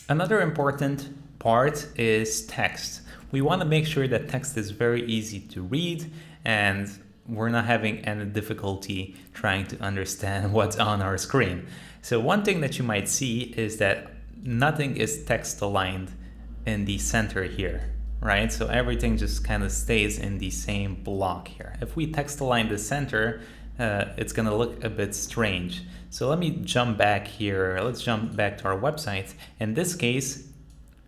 Another important part is text. We want to make sure that text is very easy to read and we're not having any difficulty trying to understand what's on our screen. So one thing that you might see is that nothing is text aligned in the center here, right? So everything just kind of stays in the same block here. If we text align the center, it's going to look a bit strange. So let me jump back here. Let's jump back to our website. In this case,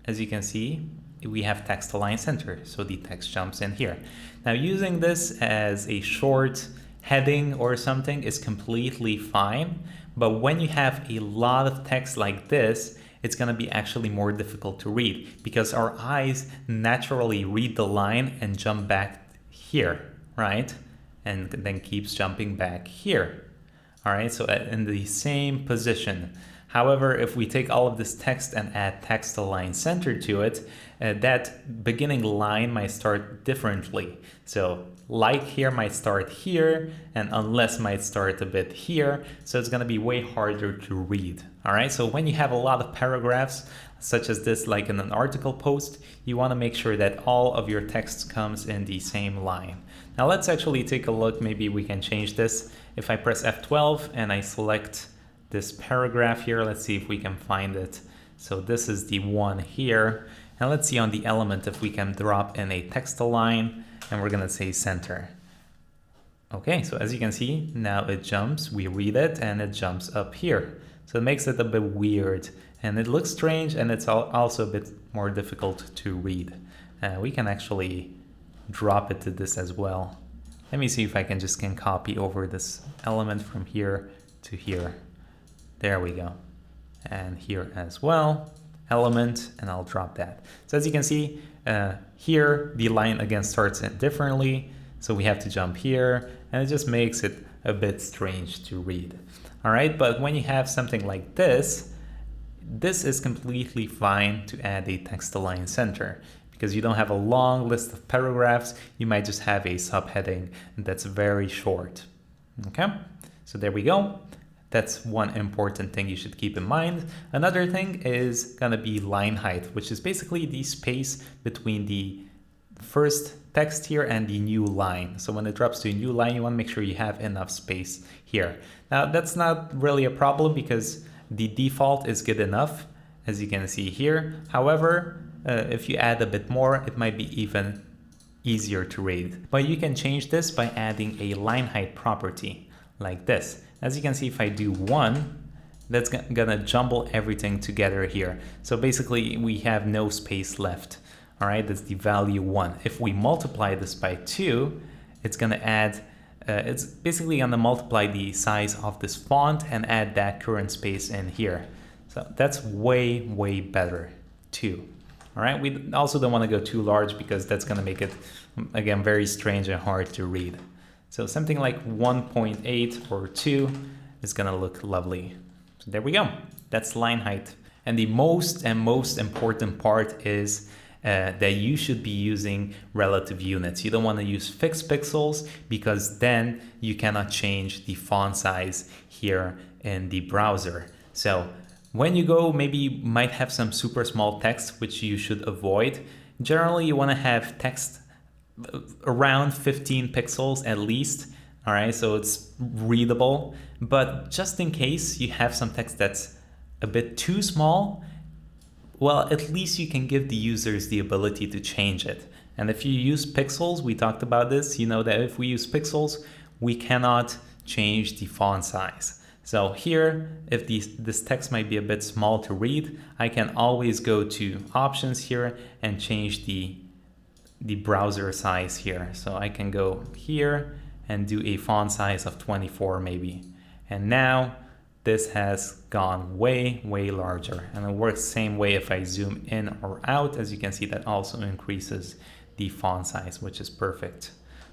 as you can see, we have text align center. So the text jumps in here. Now using this as a short heading or something is completely fine. But when you have a lot of text like this, it's going to be actually more difficult to read because our eyes naturally read the line and jump back here, right? And then keeps jumping back here. All right, so in the same position. However, if we take all of this text and add text align center to it, that beginning line might start differently. So like here might start here and unless might start a bit here. So it's going to be way harder to read. All right, so when you have a lot of paragraphs such as this, like in an article post, you want to make sure that all of your text comes in the same line. Now let's actually take a look. Maybe we can change this. If I press F12 and I select this paragraph here, let's see if we can find it. So this is the one here. And let's see on the element if we can drop in a text align and we're going to say center. Okay, so as you can see, now it jumps, we read it and it jumps up here. So it makes it a bit weird and it looks strange and it's also a bit more difficult to read. We can actually drop it to this as well. Let me see if I can copy over this element from here to here. There we go. And here as well, element, and I'll drop that. So as you can see, here the line again starts differently. So we have to jump here and it just makes it a bit strange to read. All right, but when you have something like this, this is completely fine to add a text align center because you don't have a long list of paragraphs. You might just have a subheading that's very short. Okay, so there we go. That's one important thing you should keep in mind. Another thing is gonna be line height, which is basically the space between the first text here and the new line. So when it drops to a new line, you want to make sure you have enough space here. Now that's not really a problem because the default is good enough, as you can see here. However, if you add a bit more, it might be even easier to read. But you can change this by adding a line height property like this. As you can see, if I do 1, that's gonna jumble everything together here. So basically we have no space left. All right, that's the value 1. If we multiply this by 2, it's gonna add, it's basically gonna multiply the size of this font and add that current space in here. So that's way, way better too. All right, we also don't wanna go too large because that's gonna make it, again, very strange and hard to read. So something like 1.8 or 2 is gonna look lovely. So there we go, that's line height. And the most important part is that you should be using relative units. You don't want to use fixed pixels because then you cannot change the font size here in the browser. So when you go, maybe you might have some super small text, which you should avoid. Generally, you want to have text around 15 pixels at least. All right, so it's readable. But just in case you have some text that's a bit too small, well, at least you can give the users the ability to change it. And if you use pixels, we talked about this, you know that if we use pixels, we cannot change the font size. So here, if this text might be a bit small to read, I can always go to options here and change the browser size here. So I can go here and do a font size of 24 maybe. And now this has gone way, way larger, and it works the same way if I zoom in or out. As you can see, that also increases the font size, which is perfect.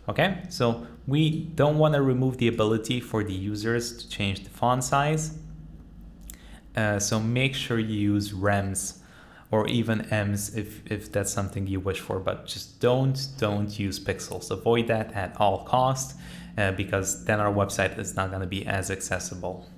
Okay, so we don't want to remove the ability for the users to change the font size. So make sure you use rems or even ems if that's something you wish for, but just don't use pixels. Avoid that at all costs because then our website is not going to be as accessible.